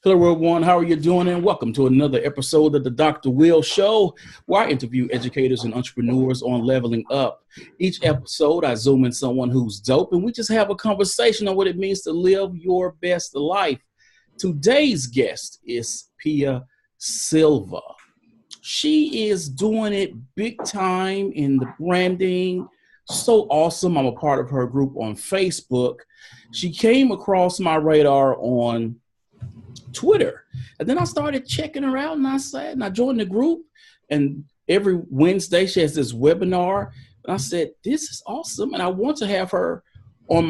Hello, everyone. How are you doing? And welcome to another episode of the Dr. Will Show, where I interview educators and entrepreneurs on leveling up. Each episode, I zoom in someone who's dope, and we just have a conversation on what it means to live your best life. Today's guest is Pia Silva. She is doing it big time in the branding. So awesome. I'm a part of her group on Facebook. She came across my radar on Twitter. And then I started checking her out, and I joined the group, and every Wednesday she has this webinar. And I said, this is awesome. And I want to have her on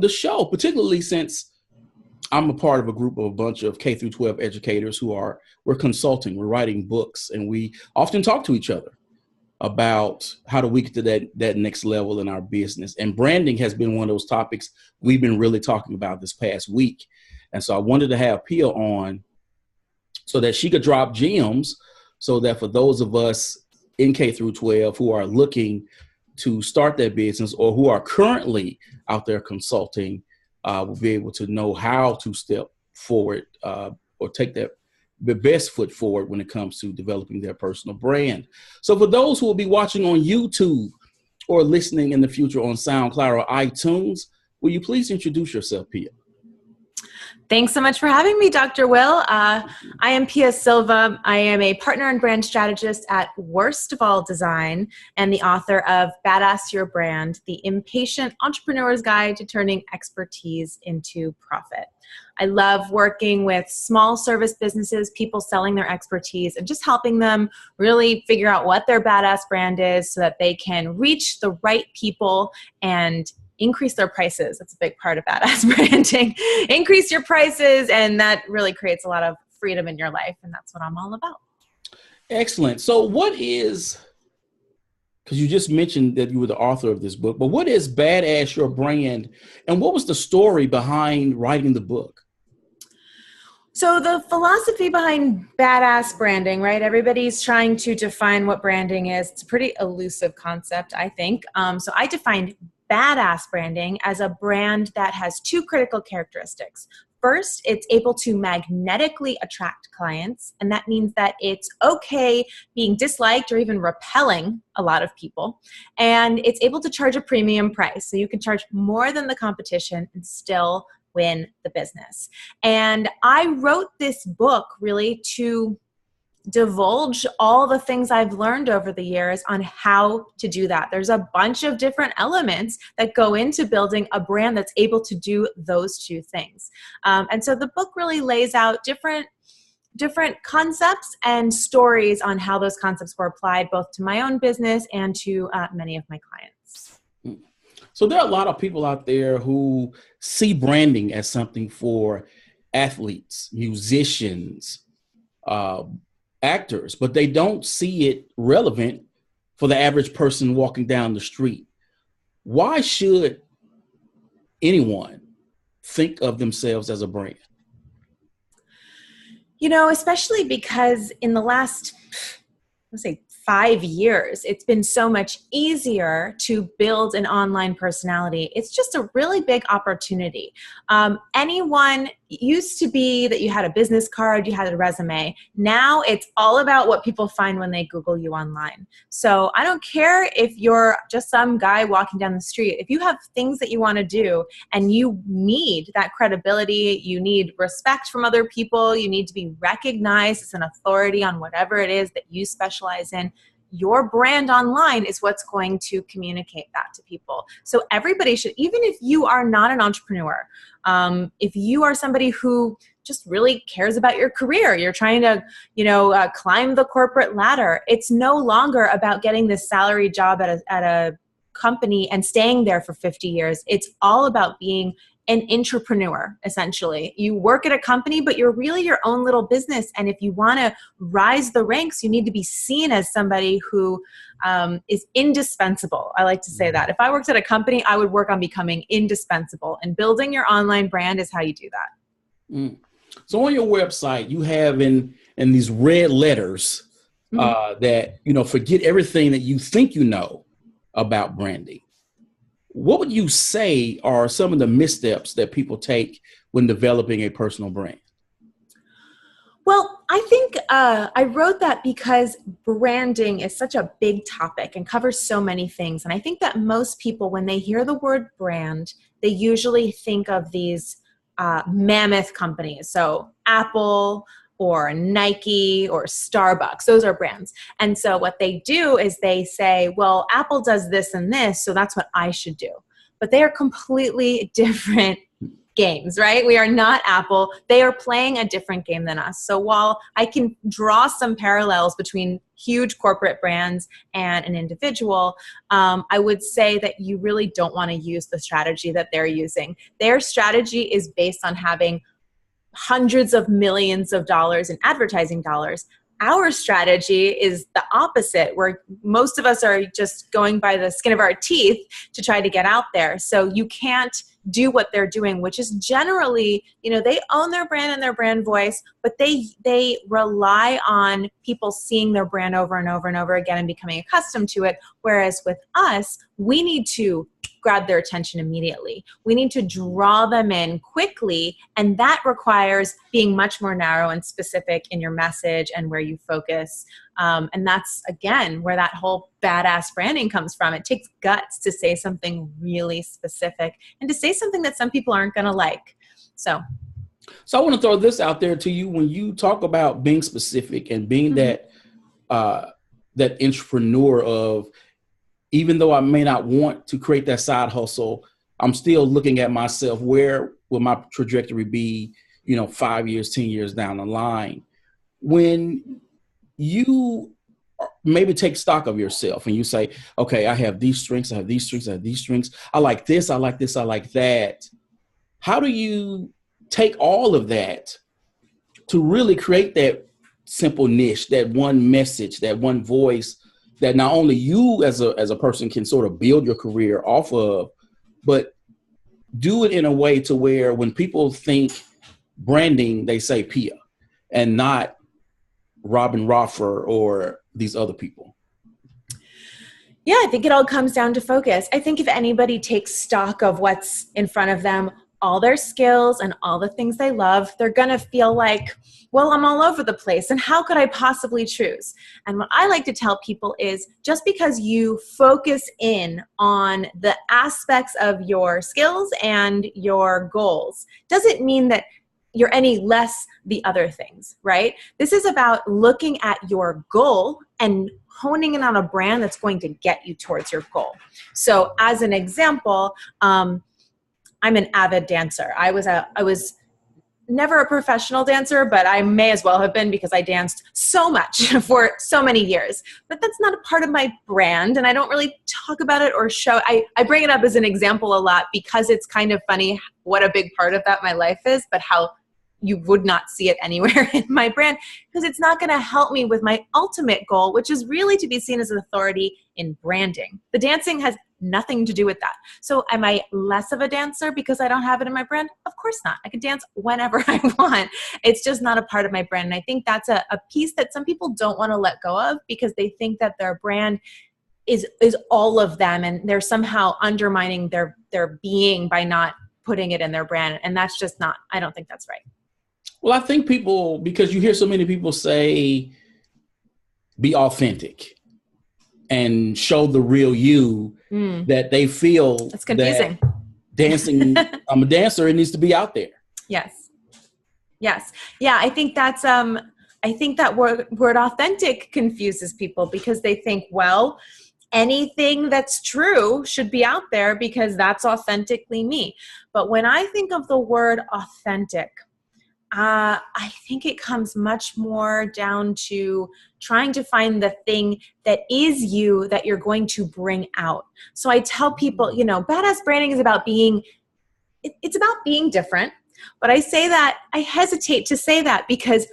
the show, particularly since I'm a part of a group of a bunch of K through 12 educators we're consulting, we're writing books, and we often talk to each other about how do we get to that next level in our business. And branding has been one of those topics we've been really talking about this past week. And so I wanted to have Pia on so that she could drop gems so that for those of us in K through 12 who are looking to start their business or who are currently out there consulting will be able to know how to step forward or take the best foot forward when it comes to developing their personal brand. So for those who will be watching on YouTube or listening in the future on SoundCloud or iTunes, will you please introduce yourself, Pia? Thanks so much for having me, Dr. Will. I am Pia Silva. I am a partner and brand strategist at Worstofall Design and the author of Bada's Your Brand, the Impatient Entrepreneur's Guide to Turning Expertise into Profit. I love working with small service businesses, people selling their expertise, and just helping them really figure out what their badass brand is so that they can reach the right people and increase their prices. That's a big part of badass branding. Increase your prices, and that really creates a lot of freedom in your life, and that's what I'm all about. Excellent. So because you just mentioned that you were the author of this book, but what is Badass Your Brand, and what was the story behind writing the book? So the philosophy behind badass branding, right? Everybody's trying to define what branding is. It's a pretty elusive concept, I think. So I defined badass branding as a brand that has two critical characteristics. First, it's able to magnetically attract clients, and that means that it's okay being disliked or even repelling a lot of people, and it's able to charge a premium price. So you can charge more than the competition and still win the business. And I wrote this book really to divulge all the things I've learned over the years on how to do that. There's a bunch of different elements that go into building a brand that's able to do those two things. And so the book really lays out different concepts and stories on how those concepts were applied both to my own business and to many of my clients. So there are a lot of people out there who see branding as something for athletes, musicians, actors, but they don't see it relevant for the average person walking down the street. Why should anyone think of themselves as a brand? You know, especially because in the last, let's say, 5 years, it's been so much easier to build an online personality. It's just a really big opportunity. Anyone used to be that you had a business card, you had a resume. Now it's all about what people find when they Google you online. So I don't care if you're just some guy walking down the street. If you have things that you want to do and you need that credibility, you need respect from other people, you need to be recognized as an authority on whatever it is that you specialize in, your brand online is what's going to communicate that to people. So everybody should, even if you are not an entrepreneur, if you are somebody who just really cares about your career, you're trying to, climb the corporate ladder, it's no longer about getting this salary job at a company and staying there for 50 years. It's all about being an entrepreneur, essentially. You work at a company, but you're really your own little business. And if you want to rise the ranks, you need to be seen as somebody who is indispensable. I like to say that. If I worked at a company, I would work on becoming indispensable. And building your online brand is how you do that. Mm. So on your website, you have in these red letters that, forget everything that you think you know about branding. What would you say are some of the missteps that people take when developing a personal brand? I think I wrote that because branding is such a big topic and covers so many things. And I think that most people, when they hear the word brand, they usually think of these mammoth companies. So Apple or Nike or Starbucks, those are brands. And so what they do is they say, well, Apple does this and this, so that's what I should do. But they are completely different games, right? We are not Apple. They are playing a different game than us. So while I can draw some parallels between huge corporate brands and an individual, I would say that you really don't want to use the strategy that they're using. Their strategy is based on having hundreds of millions of dollars in advertising dollars. Our strategy is the opposite, where most of us are just going by the skin of our teeth to try to get out there. So you can't do what they're doing, which is generally, they own their brand and their brand voice, but they rely on people seeing their brand over and over and over again and becoming accustomed to it. Whereas with us, we need to grab their attention immediately. We need to draw them in quickly, and that requires being much more narrow and specific in your message and where you focus. And that's, again, where that whole badass branding comes from. It takes guts to say something really specific and to say something that some people aren't going to like. So I want to throw this out there to you. When you talk about being specific and being that entrepreneur of, even though I may not want to create that side hustle, I'm still looking at myself. Where will my trajectory be, 5 years, 10 years down the line? When you maybe take stock of yourself and you say, okay, I have these strengths, I have these strengths, I have these strengths. I like this, I like this, I like that. How do you take all of that to really create that simple niche, that one message, that one voice that not only you as a person can sort of build your career off of, but do it in a way to where when people think branding, they say Pia and not Robin Roffer or these other people? Yeah, I think it all comes down to focus. I think if anybody takes stock of what's in front of them, all their skills and all the things they love, they're going to feel like, well, I'm all over the place, and how could I possibly choose? And what I like to tell people is, just because you focus in on the aspects of your skills and your goals doesn't mean that you're any less the other things, right? This is about looking at your goal and honing in on a brand that's going to get you towards your goal. So as an example, I'm an avid dancer. I was never a professional dancer, but I may as well have been, because I danced so much for so many years. But that's not a part of my brand, and I don't really talk about it or show. I bring it up as an example a lot because it's kind of funny what a big part of that my life is, but how you would not see it anywhere in my brand, because it's not going to help me with my ultimate goal, which is really to be seen as an authority in branding. The dancing has nothing to do with that. So am I less of a dancer because I don't have it in my brand? Of course not. I can dance whenever I want. It's just not a part of my brand. And I think that's a piece that some people don't want to let go of, because they think that their brand is all of them, and they're somehow undermining their being by not putting it in their brand. And that's just not, I don't think that's right. Well, I think people, because you hear so many people say, be authentic and show the real you, that they feel that's confusing. That dancing, I'm a dancer, it needs to be out there. Yes. Yeah, I think that's, I think that word authentic confuses people, because they think, well, anything that's true should be out there because that's authentically me. But when I think of the word authentic, I think it comes much more down to trying to find the thing that is you that you're going to bring out. So I tell people, badass branding is about it's about being different. But I say that, I hesitate to say that, because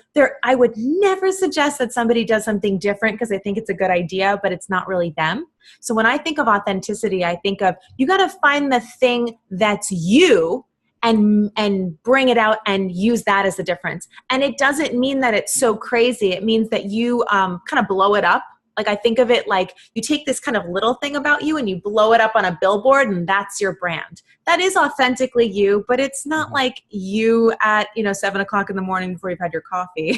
I would never suggest that somebody does something different because I think it's a good idea, but it's not really them. So when I think of authenticity, I think of, you got to find the thing that's you and bring it out and use that as the difference. And it doesn't mean that it's so crazy. It means that you kind of blow it up Like I think of it like you take this kind of little thing about you and you blow it up on a billboard and that's your brand. That is authentically you, but it's not like you at, 7:00 in the morning before you've had your coffee.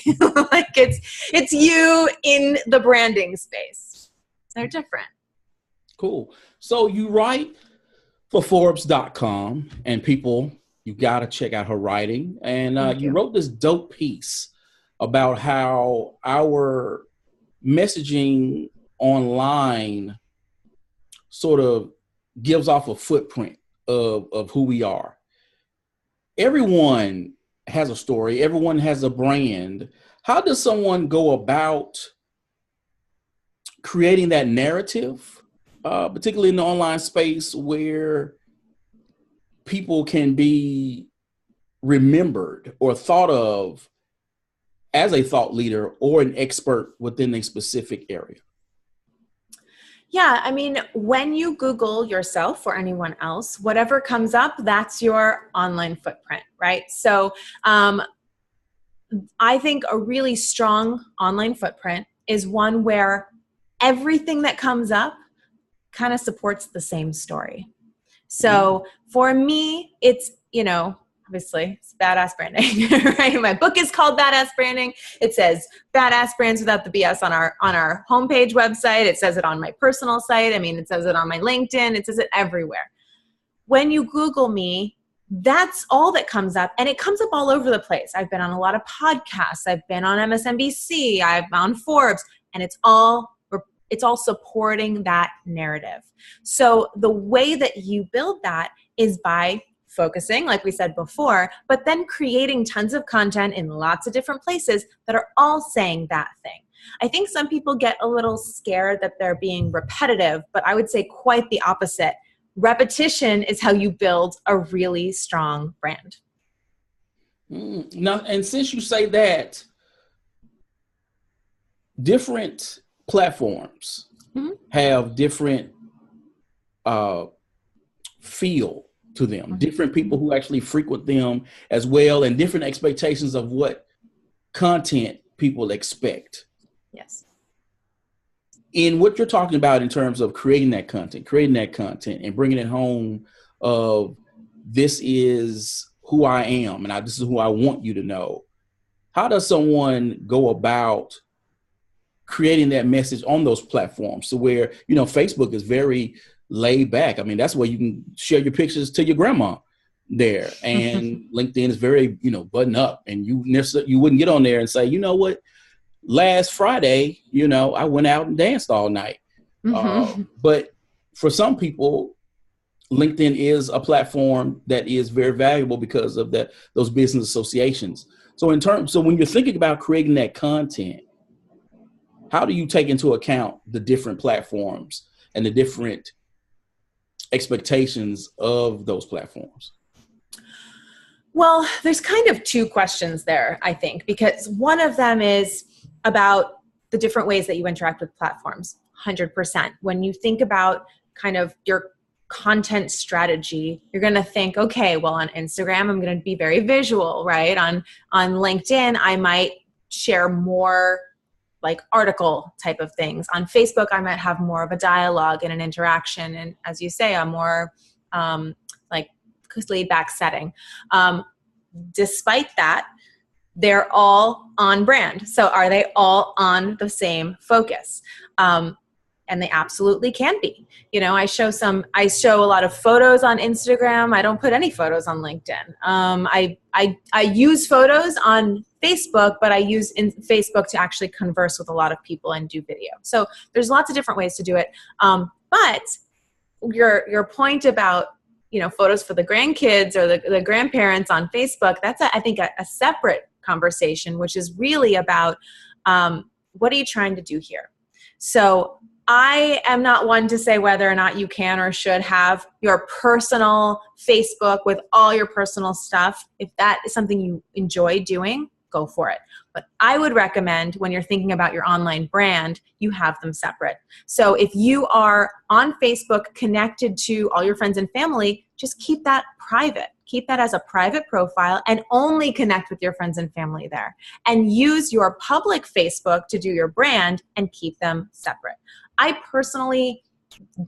Like it's you in the branding space. They're different. Cool. So you write for Forbes.com, and people, you got to check out her writing. And you wrote this dope piece about how our messaging online sort of gives off a footprint of who we are. Everyone has a story. Everyone has a brand. How does someone go about creating that narrative, particularly in the online space where people can be remembered or thought of as a thought leader or an expert within a specific area? Yeah, I mean, when you Google yourself or anyone else, whatever comes up, that's your online footprint, right? So I think a really strong online footprint is one where everything that comes up kind of supports the same story. So for me, it's, obviously it's badass branding, right? My book is called Badass Branding. It says badass brands without the BS on our homepage website. It says it on my personal site. I mean, it says it on my LinkedIn. It says it everywhere. When you Google me, that's all that comes up. And it comes up all over the place. I've been on a lot of podcasts. I've been on MSNBC. I've been on Forbes, and it's all supporting that narrative. So the way that you build that is by focusing, like we said before, but then creating tons of content in lots of different places that are all saying that thing. I think some people get a little scared that they're being repetitive, but I would say quite the opposite. Repetition is how you build a really strong brand. Now, and since you say that, different platforms have different feel to them, different people who actually frequent them as well, and different expectations of what content people expect. Yes. In what you're talking about in terms of creating that content and bringing it home of this is who I am and this is who I want you to know. How does someone go about creating that message on those platforms to where, Facebook is very laid back. I mean, that's where you can share your pictures to your grandma there. And LinkedIn is very, button up, and you wouldn't get on there and say, you know what, last Friday, I went out and danced all night. But for some people, LinkedIn is a platform that is very valuable because of those business associations. So when you're thinking about creating that content, how do you take into account the different platforms and the different expectations of those platforms? Well, there's kind of two questions there, I think, because one of them is about the different ways that you interact with platforms. 100%. When you think about kind of your content strategy, you're going to think, okay, well, on Instagram, I'm going to be very visual, right? On LinkedIn, I might share more like article type of things. On Facebook, I might have more of a dialogue and an interaction. And as you say, a more like laid back setting. Despite that, they're all on brand. So are they all on the same focus? And they absolutely can be. I show a lot of photos on Instagram. I don't put any photos on LinkedIn. I use photos on Facebook, but I use Facebook to actually converse with a lot of people and do video. So there's lots of different ways to do it. But your point about, photos for the grandkids or the grandparents on Facebook, that's I think a separate conversation, which is really about what are you trying to do here? So I am not one to say whether or not you can or should have your personal Facebook with all your personal stuff. If that is something you enjoy doing, go for it. But I would recommend when you're thinking about your online brand, you have them separate. So if you are on Facebook connected to all your friends and family, just keep that private. Keep that as a private profile and only connect with your friends and family there. And use your public Facebook to do your brand and keep them separate. I personally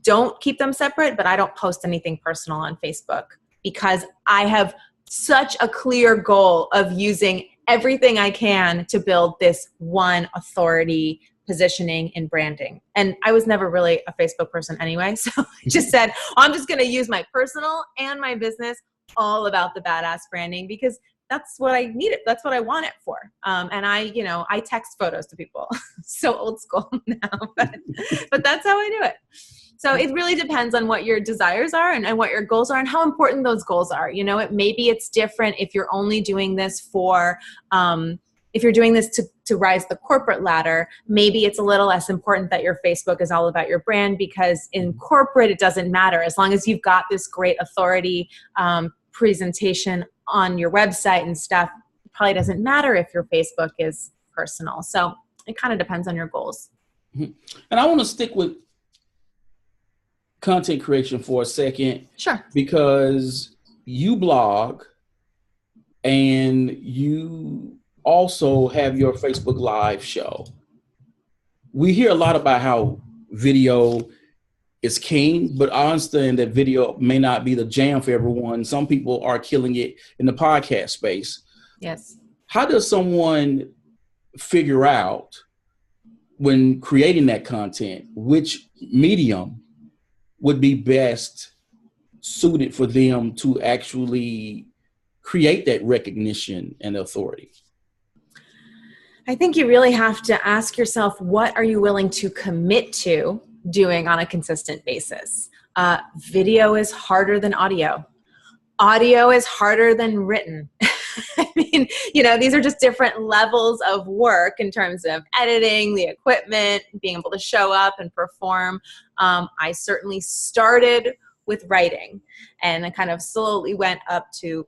don't keep them separate, but I don't post anything personal on Facebook because I have such a clear goal of using everything I can to build this one authority positioning and branding. And I was never really a Facebook person anyway. So I just said, I'm just going to use my personal and my business all about the badass branding because that's what I need it. That's what I want it for. And I text photos to people. So old school now, but that's how I do it. So it really depends on what your desires are and what your goals are and how important those goals are. Maybe it's different if you're only doing this for, if you're doing this to rise the corporate ladder, maybe it's a little less important that your Facebook is all about your brand because in corporate, it doesn't matter. As long as you've got this great authority presentation on your website and stuff, it probably doesn't matter if your Facebook is personal. So it kind of depends on your goals. And I want to stick with content creation for a second. Sure. Because you blog and you also have your Facebook Live show. We hear a lot about how video is king, but I understand that video may not be the jam for everyone. Some people are killing it in the podcast space. Yes. How does someone figure out when creating that content, which medium would be best suited for them to actually create that recognition and authority? I think you really have to ask yourself, what are you willing to commit to doing on a consistent basis? Video is harder than audio. Audio is harder than written. I mean, these are just different levels of work in terms of editing, the equipment, being able to show up and perform. I certainly started with writing and I kind of slowly went up to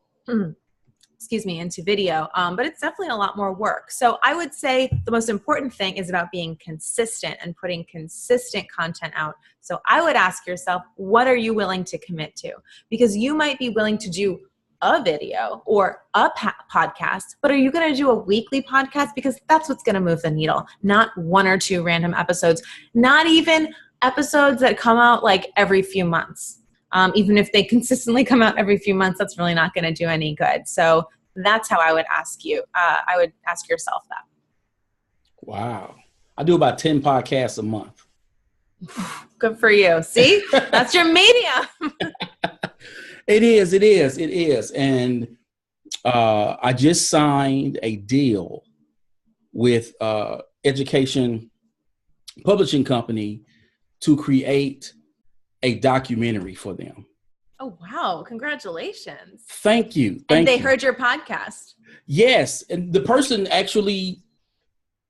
into video, but it's definitely a lot more work. So I would say the most important thing is about being consistent and putting consistent content out. So I would ask yourself, what are you willing to commit to? Because you might be willing to do a video or a podcast, but are you going to do a weekly podcast? Because that's what's going to move the needle, not one or two random episodes, not even episodes that come out like every few months. Even if they consistently come out every few months, that's really not going to do any good. So that's how I would ask you. I would ask yourself that. Wow. I do about 10 podcasts a month. Good for you. See, that's your medium. It is. And I just signed a deal with education publishing company to create a documentary for them. Oh, wow. Congratulations. Thank you. And they heard your podcast. Yes. And the person actually,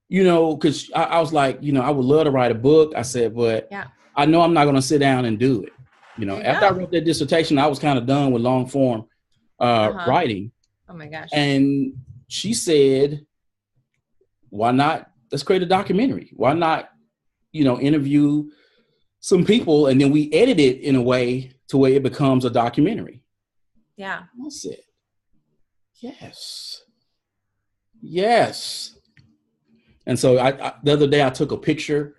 because I was like, I would love to write a book. I said, but yeah, I know I'm not going to sit down and do it. After I wrote that dissertation, I was kind of done with long form writing. Oh my gosh. And she said, why not? Let's create a documentary. Why not, interview some people and then we edit it in a way to where it becomes a documentary. Yeah. I said, yes. And so I the other day I took a picture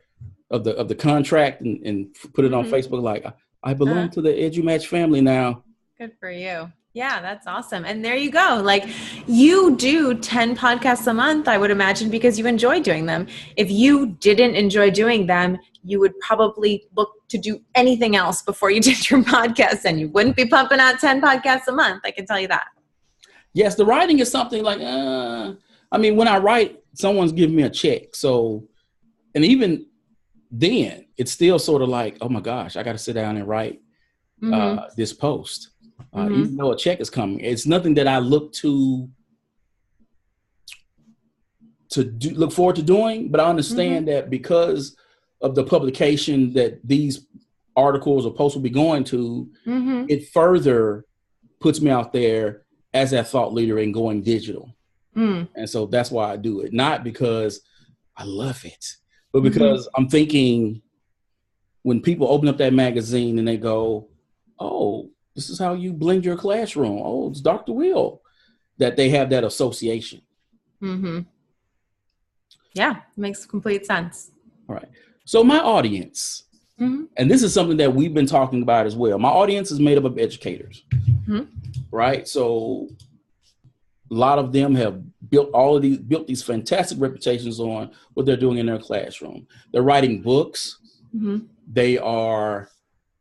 of the contract and put it on Facebook. Like I belong to the EduMatch family now. Good for you. Yeah, that's awesome. And there you go. Like you do 10 podcasts a month, I would imagine, because you enjoy doing them. If you didn't enjoy doing them, you would probably look to do anything else before you did your podcast, and you wouldn't be pumping out 10 podcasts a month. I can tell you that. Yes, the writing is something like, when I write, someone's giving me a check. So, and even then, it's still sort of like, oh my gosh, I got to sit down and write this post. Even though a check is coming, it's nothing that I look look forward to doing. But I understand that because of the publication that these articles or posts will be going to, it further puts me out there as that thought leader and going digital. And so that's why I do it. Not because I love it, but because I'm thinking when people open up that magazine and they go, oh, This is how you blend your classroom. Oh, it's Dr. Will. That they have that association. Mm-hmm. Yeah, makes complete sense. All right. So my audience, and this is something that we've been talking about as well. My audience is made up of educators, right? So a lot of them have built these fantastic reputations on what they're doing in their classroom. They're writing books. They are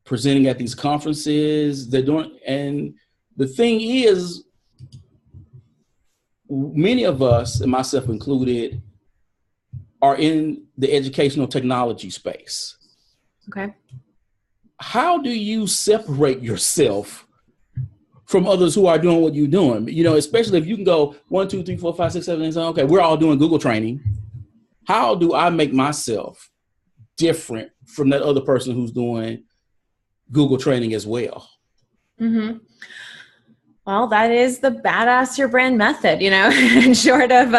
presenting at these conferences. And the thing is, many of us, and myself included, are in the educational technology space. Okay. How do you separate yourself from others who are doing what you're doing? You know, especially if you can go 1, 2, 3, 4, 5, 6, 7, 8, 9, okay, we're all doing Google training. How do I make myself different from that other person who's doing Google training as well? Well, that is the badass your brand method, you know, short of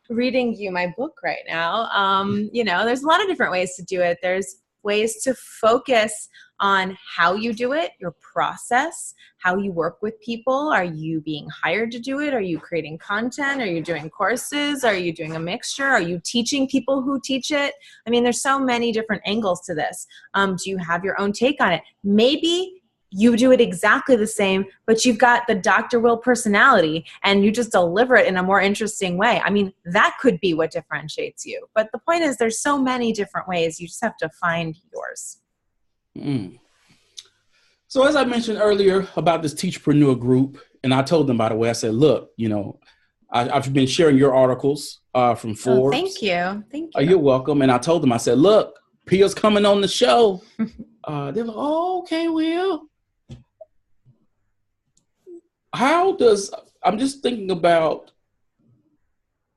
reading you my book right now. You know, there's a lot of different ways to do it. There's ways to focus on how you do it, your process, how you work with people. Are you being hired to do it? Are you creating content? Are you doing courses? Are you doing a mixture? Are you teaching people who teach it? I mean, there's so many different angles to this. Do you have your own take on it? Maybe you do it exactly the same, but you've got the Dr. Will personality and you just deliver it in a more interesting way. I mean, that could be what differentiates you. But the point is, there's so many different ways. You just have to find yours. So as I mentioned earlier about this Teachpreneur group, and I told them, by the way, I said, look, you know, I've been sharing your articles from Forbes. Oh, thank you. Thank you. You're welcome. And I told them, I said, look, Pia's coming on the show. They're like, oh, okay, Will. I'm just thinking about,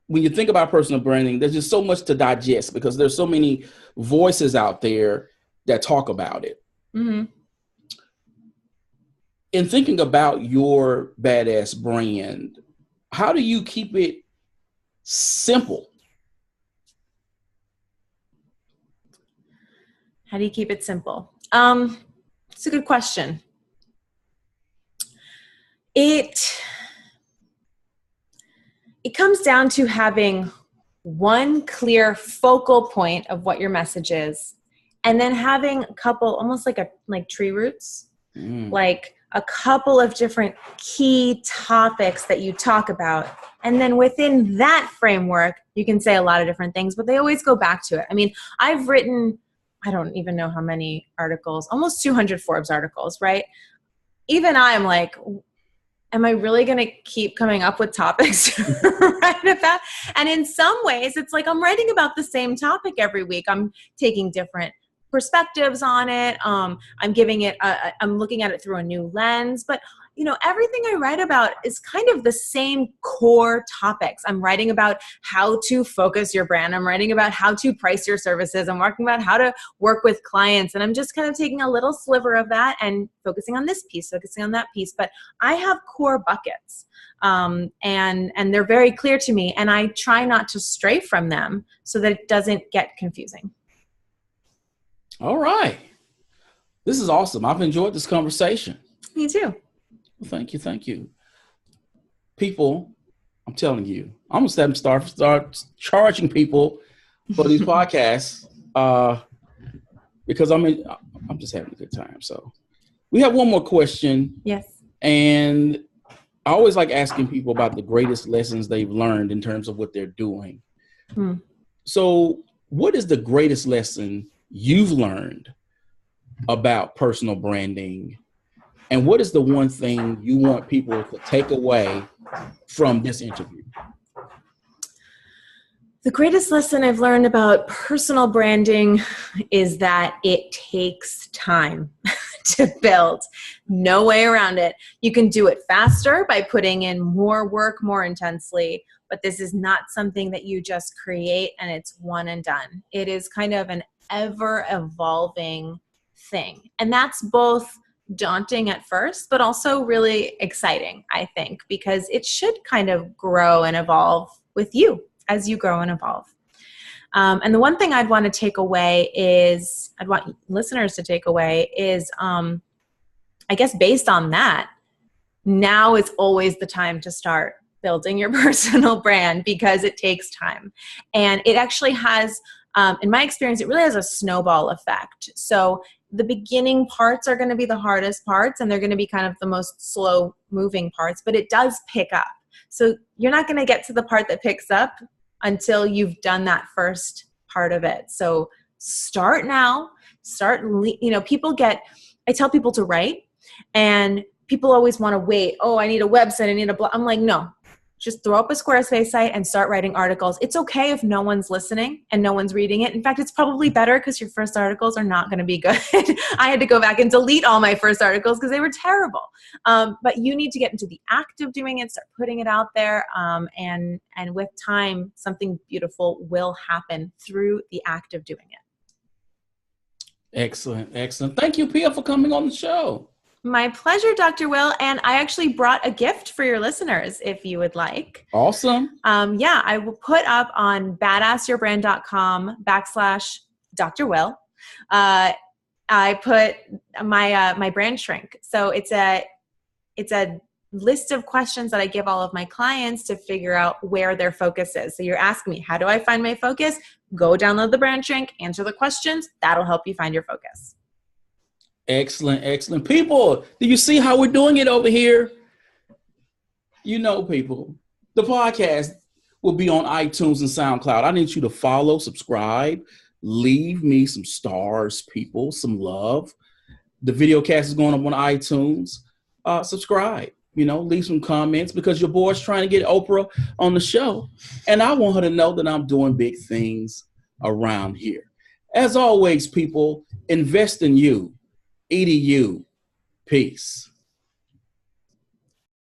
when you think about personal branding, there's just so much to digest because there's so many voices out there that talk about it. In thinking about your badass brand, how do you keep it simple? How do you keep it simple? It's a good question. It comes down to having one clear focal point of what your message is, and then having a couple, almost like tree roots, like a couple of different key topics that you talk about. And then within that framework, you can say a lot of different things, but they always go back to it. I mean, I've written, I don't even know how many articles, almost 200 Forbes articles, right? Even I'm like, am I really going to keep coming up with topics to write about? And in some ways, it's like I'm writing about the same topic every week. I'm taking different perspectives on it. I'm giving it, I'm looking at it through a new lens. But, you know, everything I write about is kind of the same core topics. I'm writing about how to focus your brand. I'm writing about how to price your services. I'm talking about how to work with clients. And I'm just kind of taking a little sliver of that and focusing on this piece, focusing on that piece. But I have core buckets. And they're very clear to me. And I try not to stray from them so that it doesn't get confusing. All right. This is awesome. I've enjoyed this conversation. Me too. Thank you. Thank you. People, I'm telling you, I'm going to start charging people for these podcasts because I'm just having a good time. So we have one more question. Yes. And I always like asking people about the greatest lessons they've learned in terms of what they're doing. So what is the greatest lesson you've learned about personal branding? And what is the one thing you want people to take away from this interview? The greatest lesson I've learned about personal branding is that it takes time to build. No way around it. You can do it faster by putting in more work more intensely, but this is not something that you just create and it's one and done. It is kind of an ever evolving thing. And that's both daunting at first, but also really exciting, I think, because it should kind of grow and evolve with you as you grow and evolve. And the one thing I'd want to take away is, I'd want listeners to take away is, I guess based on that, now is always the time to start building your personal brand, because it takes time. And it actually has, in my experience, it really has a snowball effect. So the beginning parts are going to be the hardest parts, and they're going to be kind of the most slow moving parts, but it does pick up. So you're not going to get to the part that picks up until you've done that first part of it. So start now, I tell people to write, and people always want to wait. Oh, I need a website. I need a blog. I'm like, no, just throw up a Squarespace site and start writing articles. It's okay if no one's listening and no one's reading it. In fact, it's probably better because your first articles are not going to be good. I had to go back and delete all my first articles because they were terrible. But you need to get into the act of doing it, start putting it out there. And with time, something beautiful will happen through the act of doing it. Excellent. Excellent. Thank you, Pia, for coming on the show. My pleasure, Dr. Will. And I actually brought a gift for your listeners if you would like. Awesome. I will put up on badassyourbrand.com/Dr. Will. I put my brand shrink. So it's a list of questions that I give all of my clients to figure out where their focus is. So you're asking me, how do I find my focus? Go download the brand shrink, answer the questions. That'll help you find your focus. Excellent, excellent. People, do you see how we're doing it over here? You know, people, the podcast will be on iTunes and SoundCloud. I need you to follow, subscribe, leave me some stars, people, some love. The video cast is going up on iTunes. Subscribe, leave some comments, because your boy's trying to get Oprah on the show. And I want her to know that I'm doing big things around here. As always, people, invest in you. EDU. Peace.